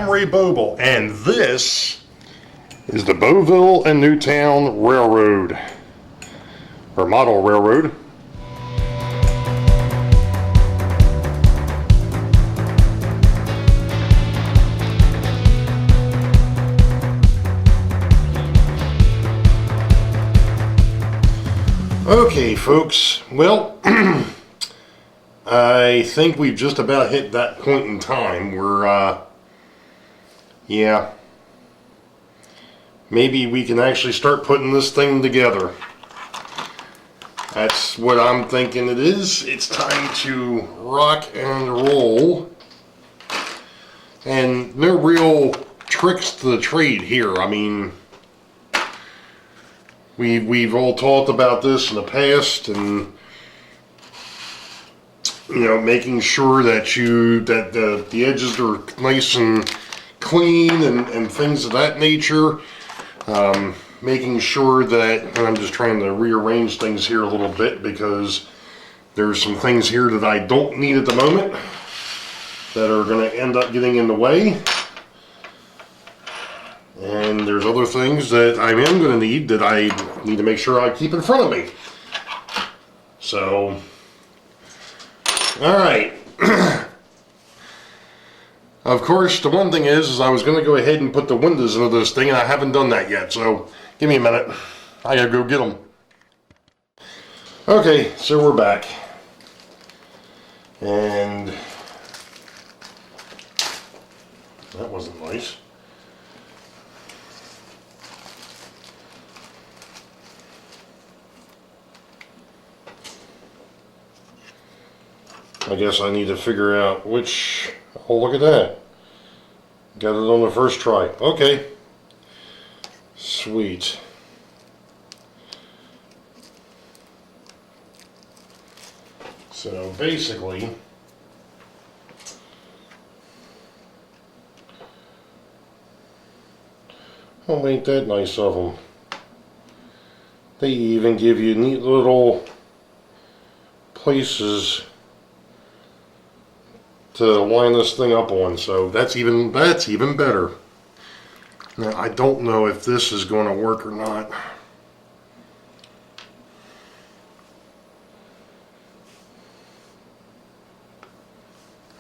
I'm Ray Boeville, and this is the Boeville and Newtown Railroad, or model railroad. Okay, folks, well, I think we've just about hit that point in time where, yeah, maybe we can actually start putting this thing together. That's what I'm thinking it is. It's time to rock and roll. And no real tricks to the trade here. I mean, we've all talked about this in the past, and you know, making sure that the edges are nice and clean and things of that nature. Making sure that, and I'm just trying to rearrange things here a little bit because there's some things here that I don't need at the moment that are going to end up getting in the way. And there's other things that I am going to need that I need to make sure I keep in front of me. So, alright. Of course, the one thing is I was going to go ahead and put the windows into this thing, and I haven't done that yet, so give me a minute. I gotta go get them. Okay, so we're back. And that wasn't nice. I guess I need to figure out which... Oh, look at that. Got it on the first try. Okay. Sweet. So basically, oh, ain't that nice of them. They even give you neat little places to line this thing up on, so that's even better. Now I don't know if this is going to work or not.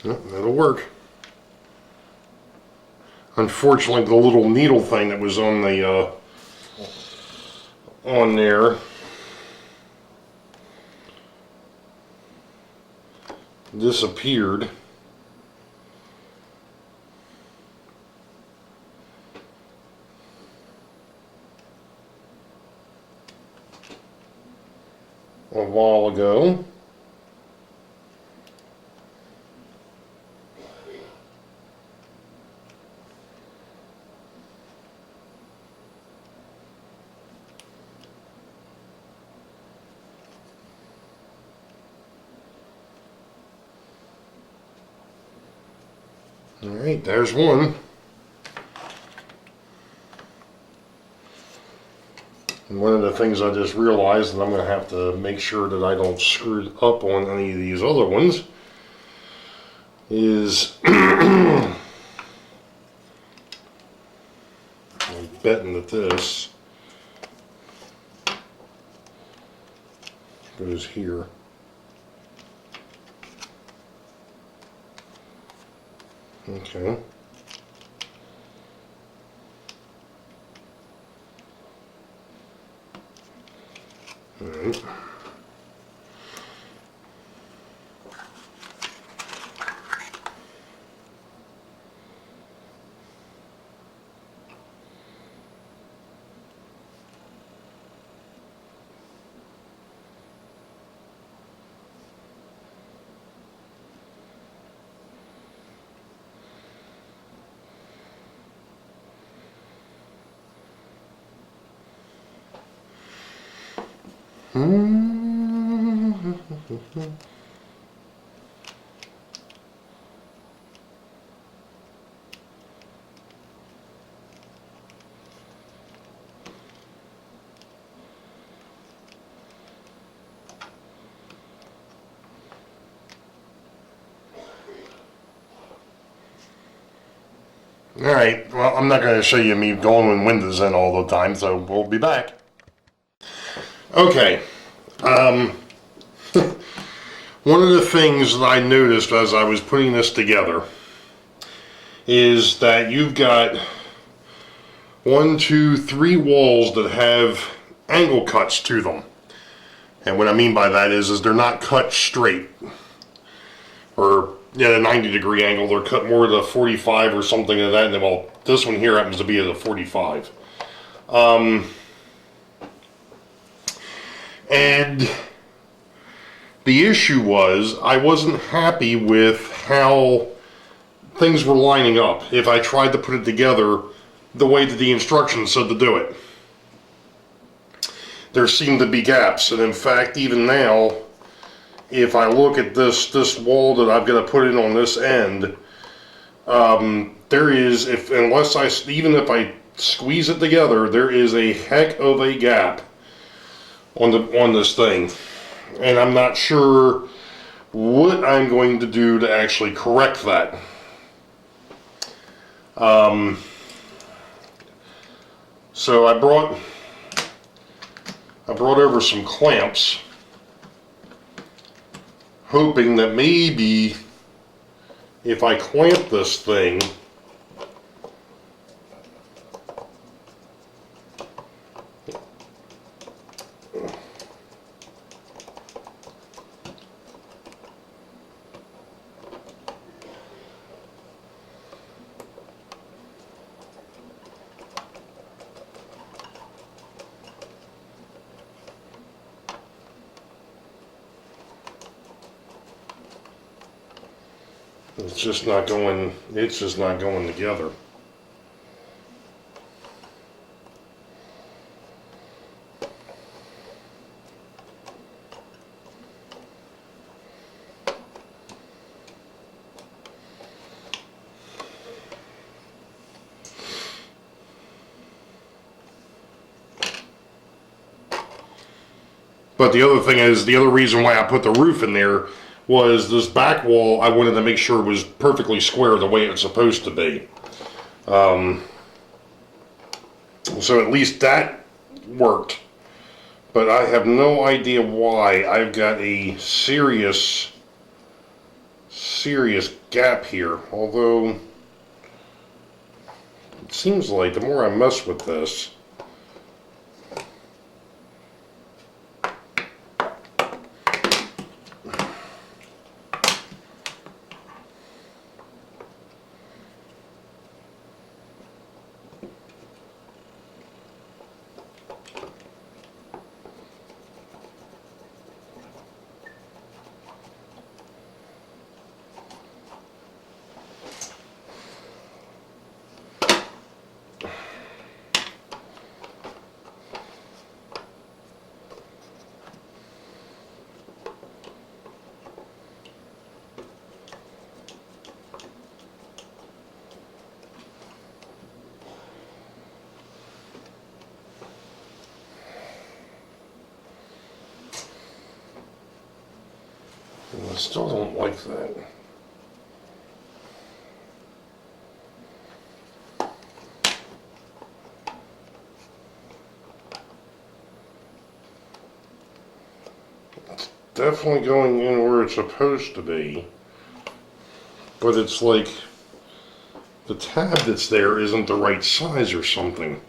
Yep, that'll work. Unfortunately, the little needle thing that was on the on there disappeared. A while ago. All right, there's one. And one of the things I just realized that I'm going to have to make sure that I don't screw up on any of these other ones is I'm betting that this goes here. Okay. All right. Alright, well, I'm not going to show you me going with windows in all the time, so we'll be back. Okay. One of the things that I noticed as I was putting this together is that you've got 1, 2, 3 walls that have angle cuts to them. And what I mean by that is they're not cut straight. Or, yeah, a 90-degree angle. They're cut more to 45 or something like that. And then, well, this one here happens to be at a 45. And the issue was I wasn't happy with how things were lining up if I tried to put it together the way that the instructions said to do it. There seemed to be gaps, and in fact, even now, if I look at this wall that I've got to put in on this end, there is, even if I squeeze it together, there is a heck of a gap on this thing, and I'm not sure what I'm going to do to actually correct that. So I brought over some clamps, hoping that maybe if I clamp this thing, it's just not going together. But the other thing is, the other reason why I put the roof in there was this back wall, I wanted to make sure it was perfectly square the way it's supposed to be. So at least that worked. But I have no idea why I've got a serious gap here. Although, it seems like the more I mess with this, I still don't like that. It's definitely going in where it's supposed to be, but it's like the tab that's there isn't the right size or something.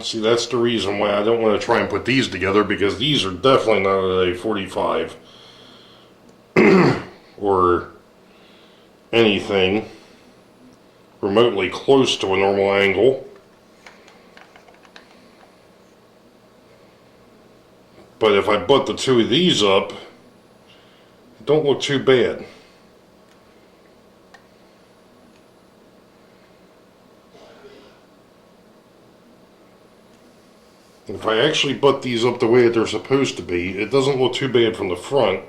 See, that's the reason why I don't want to try and put these together, because these are definitely not at a 45 or anything remotely close to a normal angle. But if I butt the two of these up, it don't look too bad. If I actually butt these up the way that they're supposed to be, it doesn't look too bad from the front.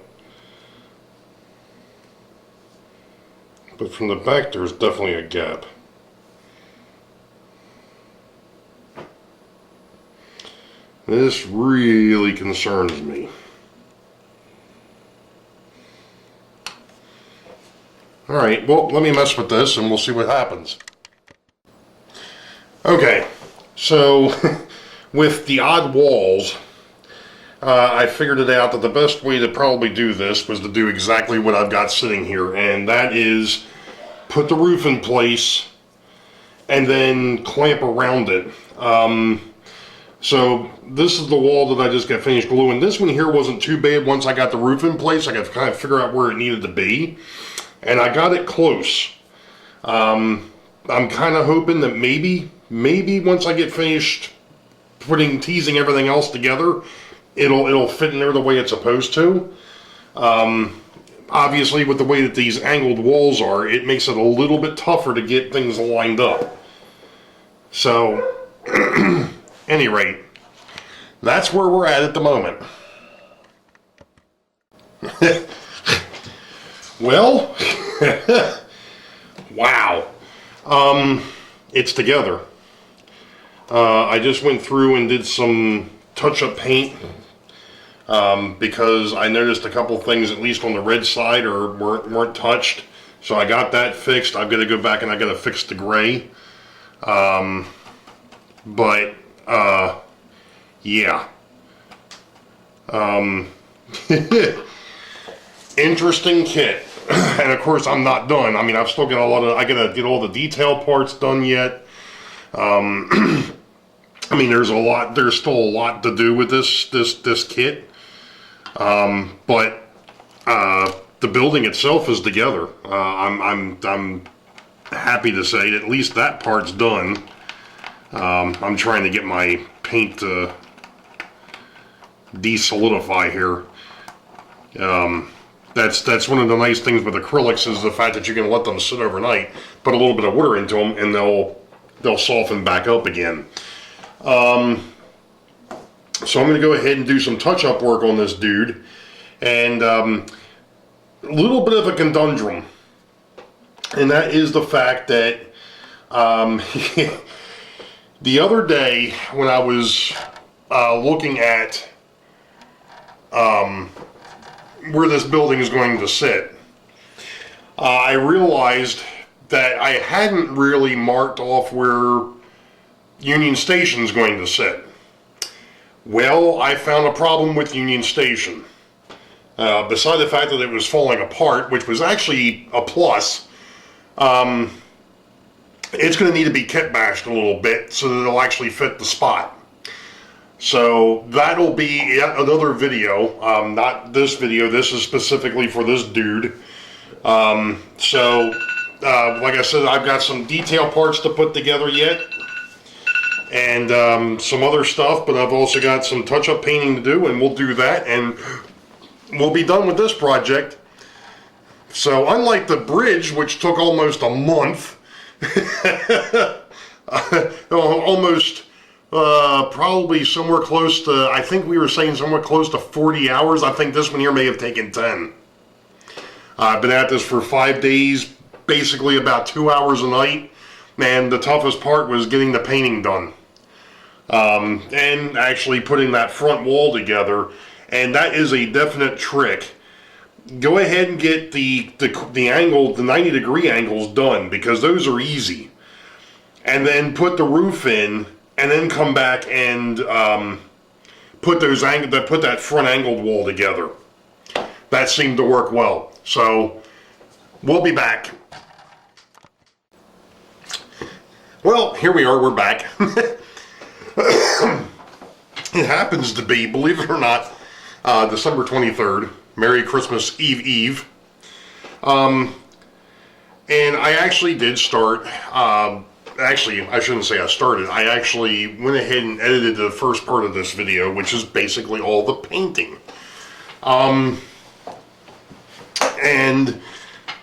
But from the back, there's definitely a gap. This really concerns me. Alright, well, let me mess with this and we'll see what happens. Okay, so with the odd walls, I figured it out that the best way to probably do this was to do exactly what I've got sitting here, and that is put the roof in place and then clamp around it. So this is the wall that I just got finished gluing. This one here wasn't too bad. Once I got the roof in place, I could kind of figure out where it needed to be, and I got it close. I'm kind of hoping that maybe once I get finished teasing everything else together, it'll fit in there the way it's supposed to. Obviously, with the way that these angled walls are, it makes it a little bit tougher to get things lined up. So, any rate, that's where we're at the moment. Well, wow. It's together. I just went through and did some touch-up paint because I noticed a couple things, at least on the red side, weren't touched. So I got that fixed. I've got to go back and I got to fix the gray. Yeah. Interesting kit. And of course I'm not done. I mean, I've still got I gotta get all the detail parts done yet. I mean, there's still a lot to do with this kit. But the building itself is together. I'm happy to say at least that part's done. I'm trying to get my paint to de-solidify here. That's one of the nice things with acrylics is the fact that you can let them sit overnight, put a little bit of water into them, and they'll soften back up again. So I'm going to go ahead and do some touch-up work on this dude, and a little bit of a conundrum, and that is the fact that the other day when I was looking at where this building is going to sit, I realized that I hadn't really marked off where Union Station is going to sit. Well, I found a problem with Union Station. Beside the fact that it was falling apart, which was actually a plus, it's going to need to be kit bashed a little bit so that it'll actually fit the spot. So that'll be another video, not this video. This is specifically for this dude. Like I said, I've got some detail parts to put together yet, and some other stuff, but I've also got some touch-up painting to do, and we'll do that, and we'll be done with this project. So unlike the bridge, which took almost a month, almost probably somewhere close to, I think we were saying somewhere close to 40 hours. I think this one here may have taken 10. I've been at this for 5 days, basically about 2 hours a night, and the toughest part was getting the painting done. And actually putting that front wall together, and that is a definite trick. Go ahead and get the angle, the 90-degree angles done, because those are easy. And then put the roof in, and then come back and put that front angled wall together. That seemed to work well. So we'll be back. Well, here we are. We're back. It happens to be, believe it or not, December 23rd. Merry Christmas Eve. And I actually did start. Actually, I shouldn't say I started. I actually went ahead and edited the first part of this video, which is basically all the painting. And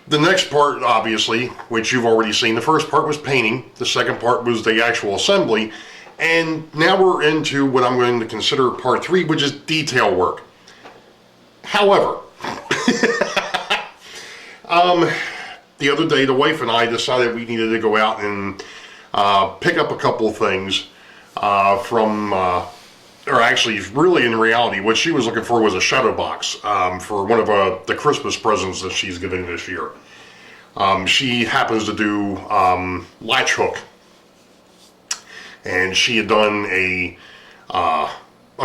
the next part, obviously, which you've already seen, the first part was painting. The second part was the actual assembly. And now we're into what I'm going to consider part 3, which is detail work. However, the other day, the wife and I decided we needed to go out and pick up a couple of things from or actually, really in reality, what she was looking for was a shadow box for one of the Christmas presents that she's getting this year. She happens to do latch hook, and she had done a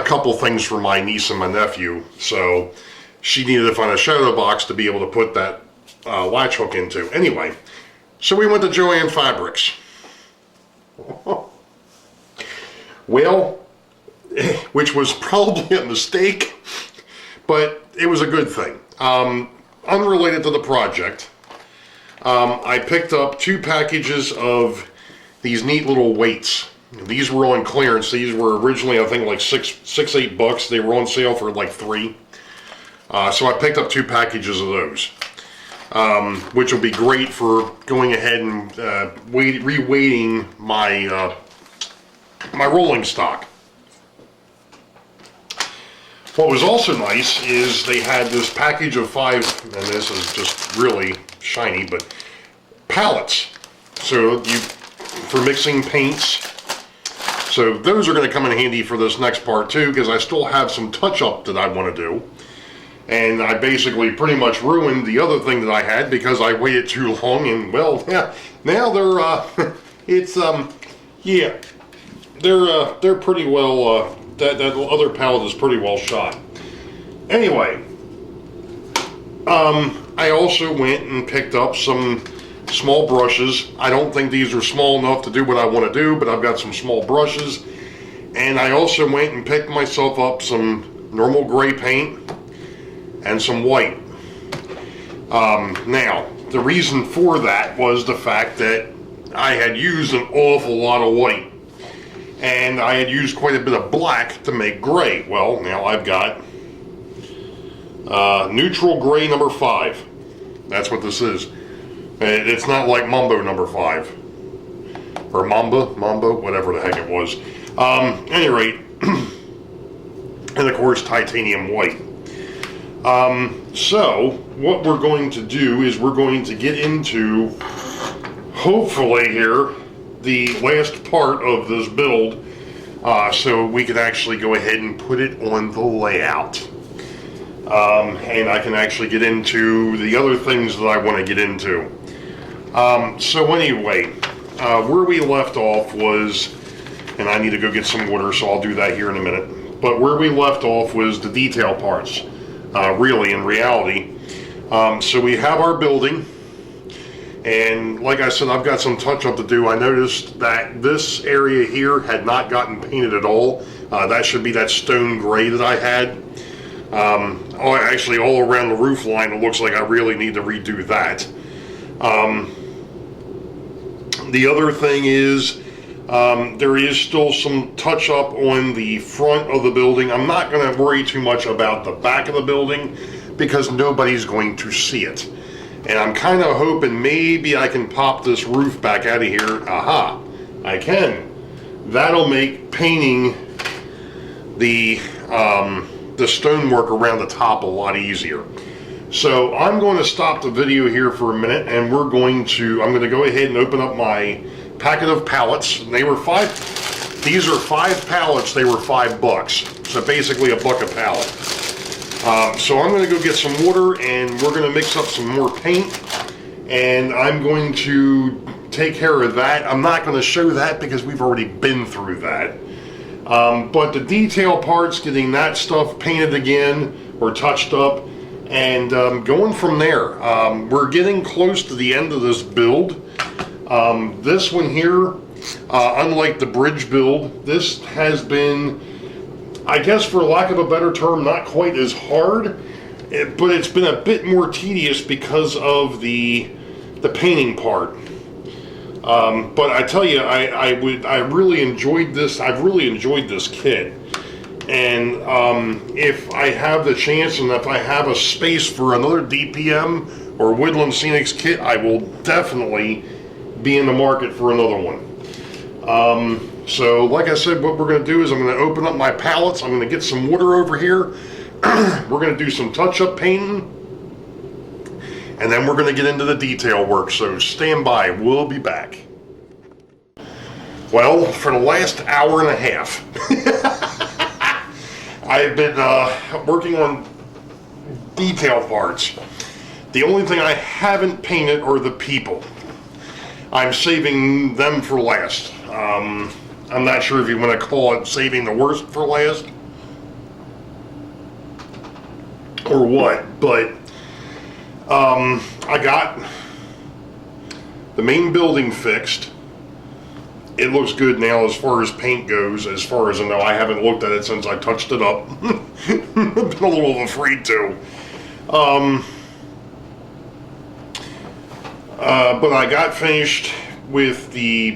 couple things for my niece and my nephew, so she needed to find a shadow box to be able to put that latch hook into. Anyway, so we went to Joann Fabrics. Well, which was probably a mistake, but it was a good thing. Unrelated to the project, I picked up 2 packages of these neat little weights. These were on clearance. These were originally, I think, like $8 bucks. They were on sale for like $3. So I picked up 2 packages of those, which will be great for going ahead and re-weighting my my rolling stock. What was also nice is they had this package of 5, and this is just really shiny, but pallets. So for mixing paints. So those are going to come in handy for this next part too, because I still have some touch-up that I want to do. And I basically pretty much ruined the other thing that I had because I waited too long, and well, yeah, now they're, yeah, they're pretty well, that other pallet is pretty well shot. Anyway, I also went and picked up some small brushes. I don't think these are small enough to do what I want to do, but I've got some small brushes. And I also went and picked myself up some normal gray paint and some white. Now, the reason for that was the fact that I had used an awful lot of white. And I had used quite a bit of black to make gray. Well, now I've got neutral gray number 5. That's what this is. It's not like Mambo number 5. Or Mambo, whatever the heck it was. At any rate, and of course titanium white. So, what we're going to do is we're going to get into, hopefully here, the last part of this build, so we can actually go ahead and put it on the layout. And I can actually get into the other things that I want to get into. So anyway, where we left off was, and I need to go get some water, so I'll do that here in a minute, but where we left off was the detail parts, really, in reality. So we have our building, and like I said, I've got some touch-up to do. I noticed that this area here had not gotten painted at all. That should be that stone gray that I had. Actually, all around the roof line, it looks like I really need to redo that. The other thing is, there is still some touch-up on the front of the building. I'm not going to worry too much about the back of the building because nobody's going to see it. And I'm kind of hoping maybe I can pop this roof back out of here. Aha, I can. That'll make painting the stonework around the top a lot easier. So I'm going to stop the video here for a minute, and I'm going to go ahead and open up my packet of pallets. They were these are 5 pallets, they were $5. So basically $1 a pallet. So I'm going to go get some water, and we're going to mix up some more paint, and I'm going to take care of that. I'm not going to show that because we've already been through that. But the detail parts, getting that stuff painted again or touched up, and going from there. We're getting close to the end of this build. This one here, unlike the bridge build, this has been, I guess for lack of a better term, not quite as hard, but it's been a bit more tedious because of the painting part. But I tell you, I really enjoyed this. I've really enjoyed this kit. And if I have the chance and if I have a space for another DPM or Woodland Scenics kit, I will definitely be in the market for another one. So like I said, what we're going to do is I'm going to open up my pallets. I'm going to get some water over here. We're going to do some touch-up painting. And then we're going to get into the detail work. So stand by. We'll be back. Well, for the last hour and a half, I've been working on detail parts. The only thing I haven't painted are the people. I'm saving them for last. I'm not sure if you want to call it saving the worst for last or what, but I got the main building fixed. It looks good now as far as paint goes, as far as I know. I haven't looked at it since I touched it up. I've been a little afraid to. But I got finished with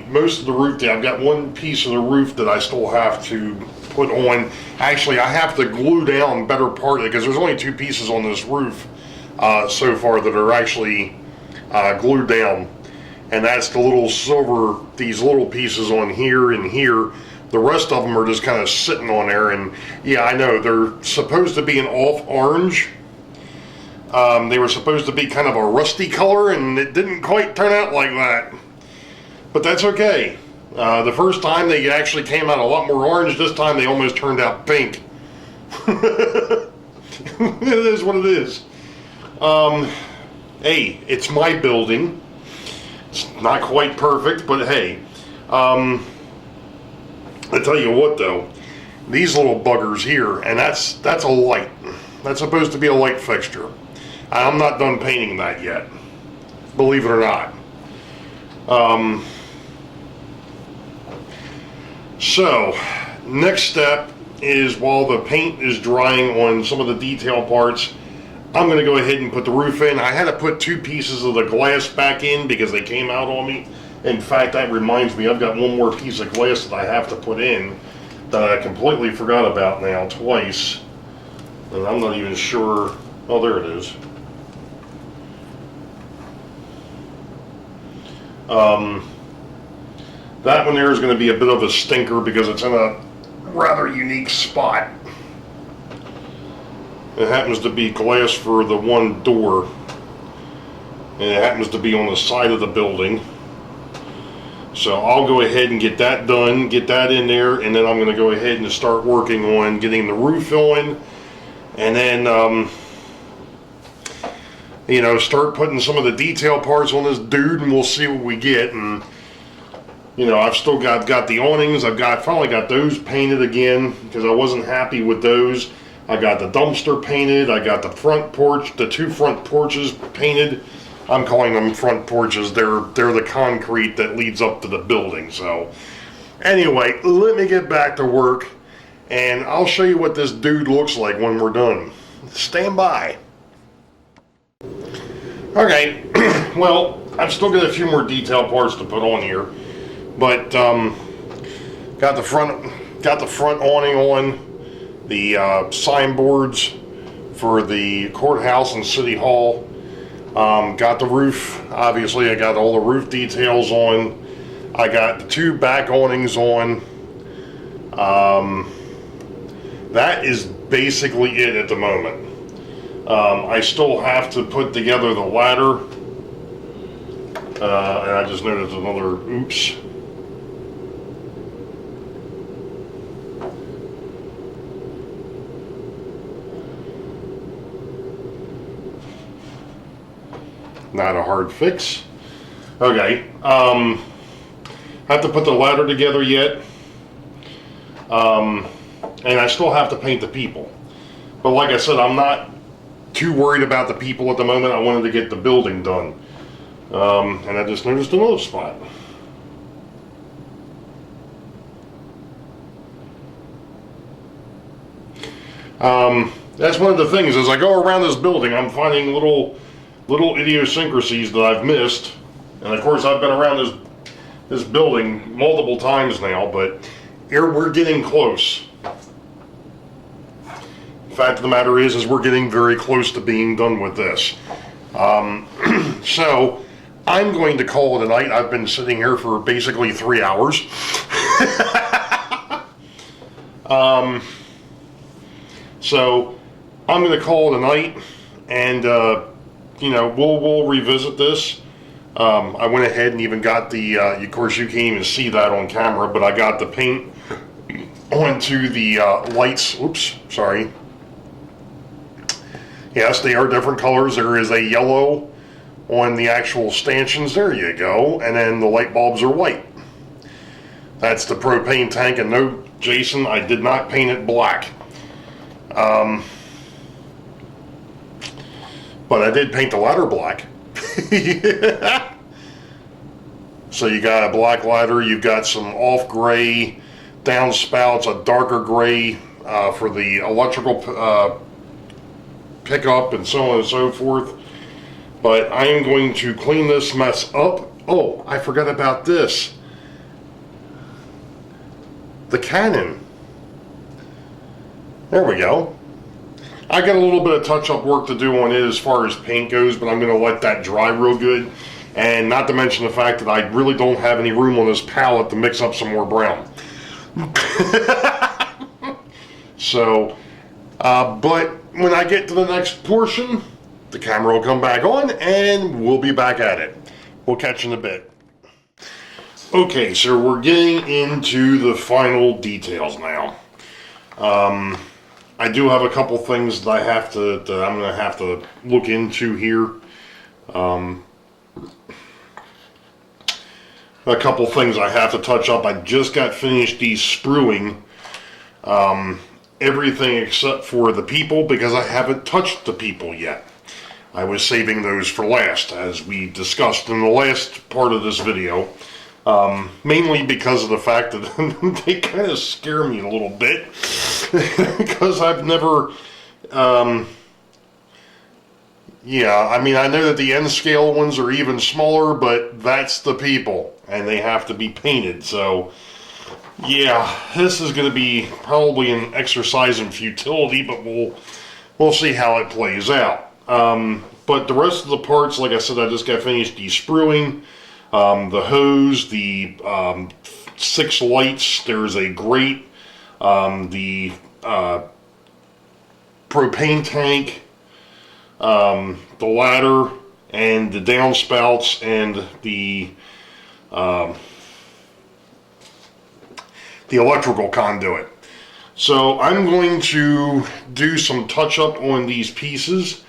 most of the roof. I've got one piece of the roof that I still have to put on. Actually, I have to glue down better part of it because there's only two pieces on this roof so far that are actually glued down. And that's the little silver, these little pieces on here and here. The rest of them are just kind of sitting on there. And yeah, I know, they're supposed to be an off orange. They were supposed to be kind of a rusty color, and it didn't quite turn out like that. But that's okay. The first time they actually came out a lot more orange. This time they almost turned out pink. It is what it is. Hey, it's my building. It's not quite perfect, but hey. I tell you what though, these little buggers here, and that's a light. That's supposed to be a light fixture. I'm not done painting that yet, believe it or not. So, next step is while the paint is drying on some of the detail parts, I'm going to go ahead and put the roof in. I had to put two pieces of the glass back in because they came out on me. In fact, that reminds me, I've got one more piece of glass that I have to put in that I completely forgot about now twice. And I'm not even sure. Oh, there it is. That one there is going to be a bit of a stinker because it's in a rather unique spot. It happens to be glass for the one door, and it happens to be on the side of the building. So I'll go ahead and get that done, get that in there, and then I'm going to go ahead and start working on getting the roof on, and then you know, start putting some of the detail parts on this dude, and we'll see what we get. And you know, I've still got the awnings. Finally got those painted again because I wasn't happy with those. I got the dumpster painted. I got the front porch, the two front porches painted. I'm calling them front porches. They're the concrete that leads up to the building. So anyway, let me get back to work, and I'll show you what this dude looks like when we're done. Stand by. Okay, well, I've still got a few more detail parts to put on here. But got the front awning on, the signboards for the courthouse and city hall. Got the roof. Obviously, I got all the roof details on. I got the two back awnings on. That is basically it at the moment. I still have to put together the ladder. And I just noticed another oops. Not a hard fix. Okay. I have to put the ladder together yet. And I still have to paint the people. But like I said, I'm not too worried about the people at the moment. I wanted to get the building done. And I just noticed another spot. That's one of the things. As I go around this building, I'm finding little idiosyncrasies that I've missed. And of course, I've been around this building multiple times now, but here we're getting close. Fact of the matter is we're getting very close to being done with this. So I'm going to call it a night. I've been sitting here for basically 3 hours. So I'm going to call it a night, and you know, we'll revisit this. I went ahead and even got the, of course you can't even see that on camera, but I got the paint onto the lights. Oops, sorry. Yes, they are different colors. There is a yellow on the actual stanchions. There you go. And then the light bulbs are white. That's the propane tank. And no, Jason, I did not paint it black. But I did paint the ladder black. So you got a black ladder. You've got some off gray downspouts, a darker gray for the electrical pickup and so on and so forth. But I am going to clean this mess up. Oh, I forgot about this. The Canon. There we go. I got a little bit of touch-up work to do on it as far as paint goes, but I'm going to let that dry real good. And not to mention the fact that I really don't have any room on this palette to mix up some more brown. So, but when I get to the next portion, the camera will come back on and we'll be back at it. We'll catch you in a bit. Okay, so we're getting into the final details now. I do have a couple things that I'm going to have to look into here. A couple things I have to touch up. I just got finished de-spruing everything except for the people because I haven't touched the people yet. I was saving those for last, as we discussed in the last part of this video. Mainly because of the fact that they kind of scare me a little bit. Because I've never... yeah, I mean, I know that the N-scale ones are even smaller, but that's the people. And they have to be painted, so... yeah, this is going to be probably an exercise in futility, but we'll see how it plays out. But the rest of the parts, like I said, I just got finished de-spruing. The hose, the 6 lights, there's a grate, the propane tank, the ladder, and the downspouts, and the electrical conduit. So I'm going to do some touch-up on these pieces,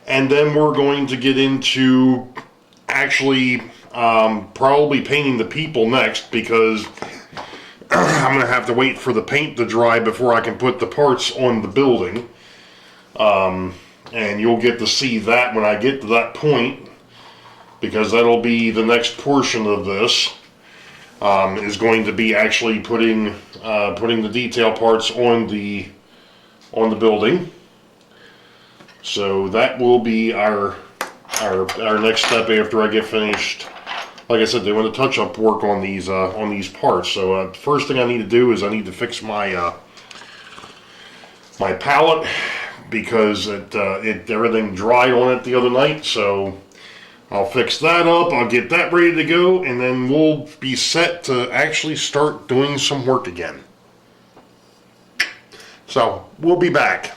and then we're going to get into actually probably painting the people next, because I'm going to have to wait for the paint to dry before I can put the parts on the building. And you'll get to see that when I get to that point, because that'll be the next portion of this. Is going to be actually putting the detail parts on the building. So that will be our next step after I get finished. Like I said, doing the touch-up work on these parts. So the first thing I need to do is I need to fix my my palette, because everything dried on it the other night. So I'll fix that up, I'll get that ready to go, and then we'll be set to actually start doing some work again. So, we'll be back.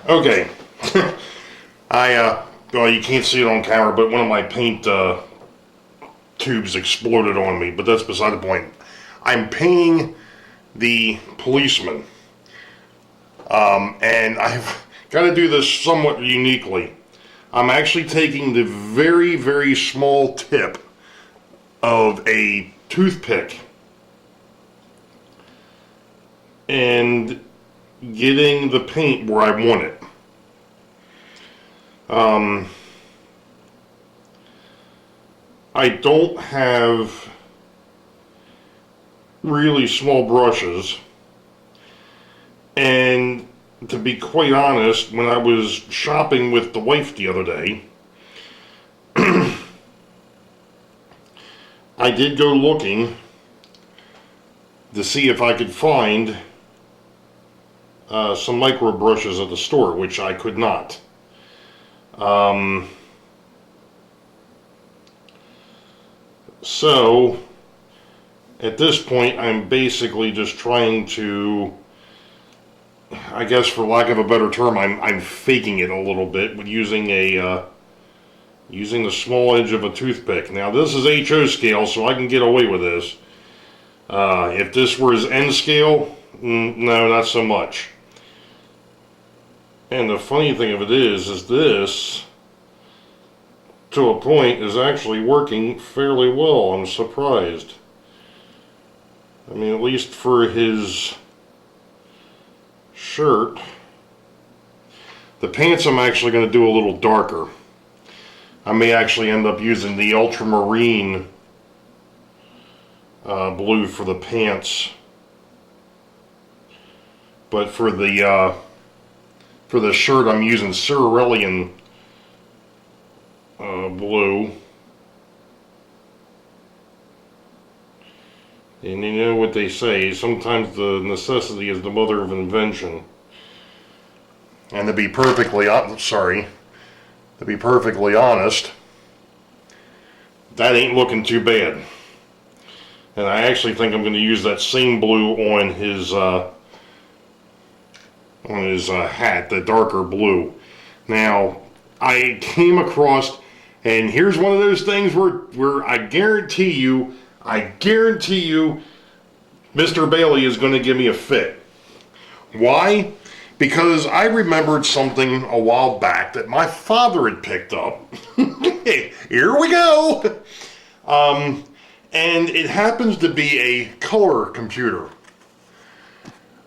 Okay. Well, you can't see it on camera, but one of my paint tubes exploded on me, but that's beside the point. I'm painting the policeman. And I've got to do this somewhat uniquely. I'm actually taking the very, very small tip of a toothpick and getting the paint where I want it. I don't have really small brushes, and to be quite honest, when I was shopping with the wife the other day, I did go looking to see if I could find some micro brushes at the store, which I could not. So at this point, I'm basically just trying to, I guess for lack of a better term, I'm faking it a little bit with using using the small edge of a toothpick. Now this is HO scale, so I can get away with this. If this were his N scale, no, not so much. And the funny thing of it is this, to a point, is actually working fairly well. I'm surprised. I mean, at least for his shirt. The pants I'm actually going to do a little darker. I may actually end up using the ultramarine blue for the pants. But for the shirt, I'm using cerulean blue. And you know what they say, sometimes the necessity is the mother of invention. And to be perfectly honest, that ain't looking too bad. And I actually think I'm going to use that same blue on his hat, the darker blue. Now, I came across, and here's one of those things where I guarantee you, Mr. Bailey is going to give me a fit. Why? Because I remembered something a while back that my father had picked up. Here we go! And it happens to be a color computer.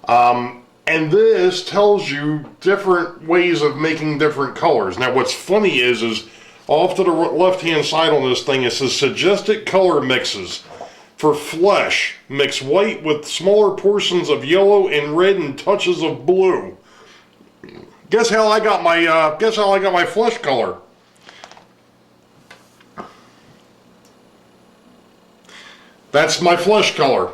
And this tells you different ways of making different colors. Now what's funny is off to the left-hand side on this thing, it says suggested color mixes. For flesh, mix white with smaller portions of yellow and red and touches of blue. Guess how I got my flesh color? That's my flesh color.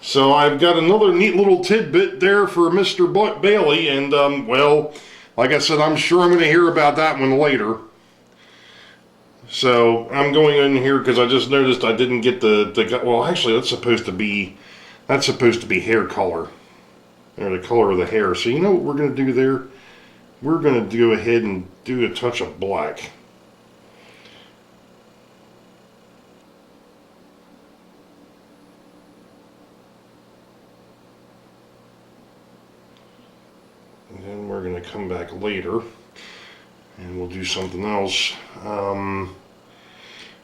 So I've got another neat little tidbit there for Mr. Bailey, and well, like I said, I'm sure I'm going to hear about that one later. So I'm going in here because I just noticed I didn't get the well, actually that's supposed to be hair color, or the color of the hair. So you know what we're going to do there? We're going to go ahead and do a touch of black. And then we're going to come back later and we'll do something else.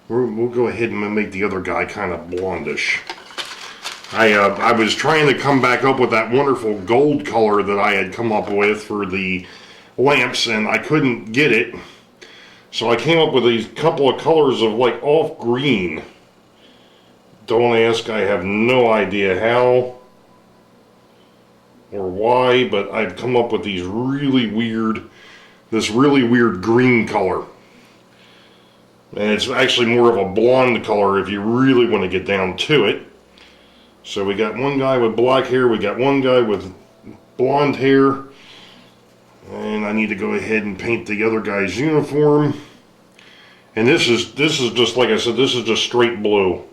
We'll go ahead and make the other guy kind of blondish. I was trying to come back up with that wonderful gold color that I had come up with for the lamps, and I couldn't get it. So I came up with these couple of colors of like off green. Don't ask, I have no idea how or why, but I've come up with these this really weird green color. And it's actually more of a blonde color if you really want to get down to it. So we got one guy with black hair, we got one guy with blonde hair, and I need to go ahead and paint the other guy's uniform. And this is just, like I said, this is just straight blue.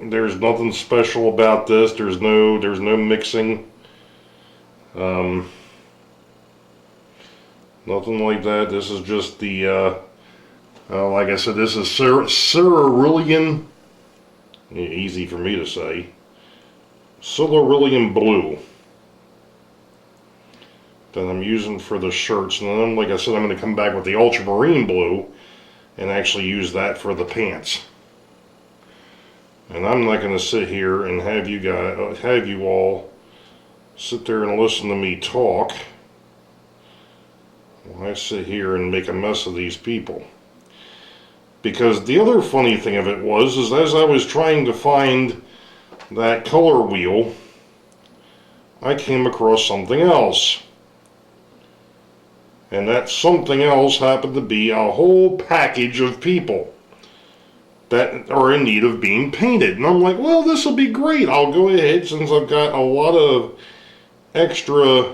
There's nothing special about this. There's no mixing. Nothing like that. This is just the, like I said, this is cerulean, easy for me to say, cerulean blue that I'm using for the shirts. And then, like I said, I'm going to come back with the ultramarine blue and actually use that for the pants. And I'm not going to sit here and have you all sit there and listen to me talk while I sit here and make a mess of these people. Because the other funny thing of it is as I was trying to find that color wheel, I came across something else. And that something else happened to be a whole package of people that are in need of being painted. And I'm like, well, this will be great. I'll go ahead, since I've got a lot of extra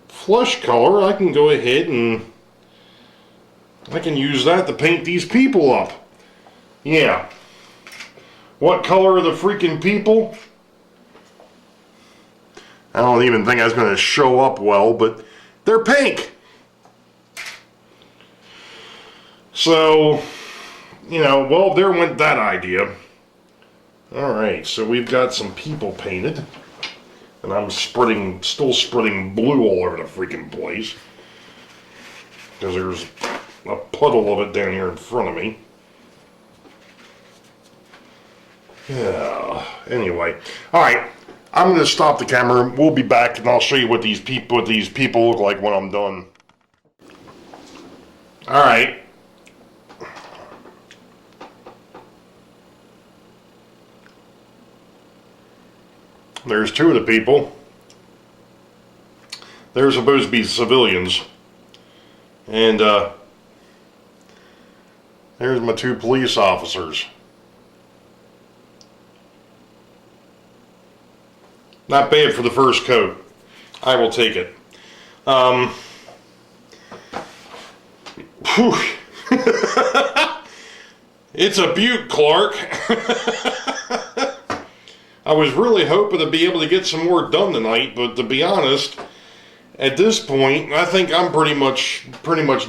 flesh color, I can go ahead and I can use that to paint these people up. Yeah. What color are the freaking people? I don't even think I was going to show up well, but they're pink. So you know, well, there went that idea. Alright, so we've got some people painted. And I'm still spreading blue all over the freaking place. Because there's a puddle of it down here in front of me. Yeah, anyway. Alright, I'm going to stop the camera. We'll be back and I'll show you what these people look like when I'm done. Alright. There's two of the people. They're supposed to be civilians. And there's my two police officers. Not bad for the first coat. I will take it. It's a beaut, Clark. I was really hoping to be able to get some more done tonight, but to be honest, at this point, I think I'm pretty much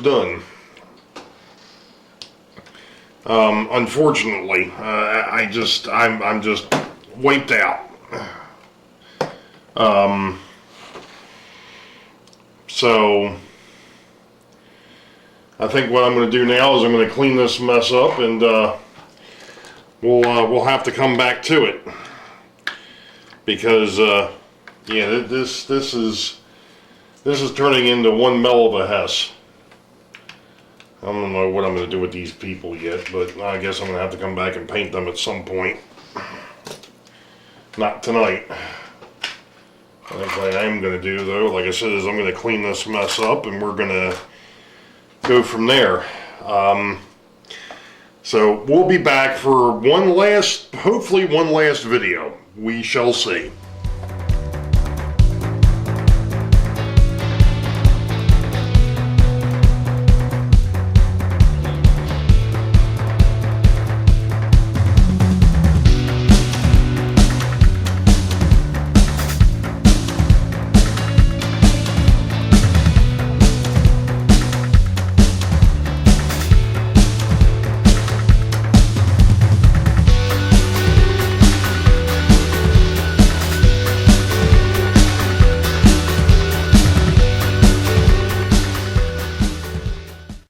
done. Unfortunately, I'm just wiped out. So I think what I'm going to do now is I'm going to clean this mess up, and we'll have to come back to it. Because, yeah, this is turning into one mell of a hess. I don't know what I'm going to do with these people yet, but I guess I'm going to have to come back and paint them at some point. Not tonight. I think what I am going to do, though, like I said, is I'm going to clean this mess up, and we're going to go from there. So we'll be back for hopefully one last video. We shall see.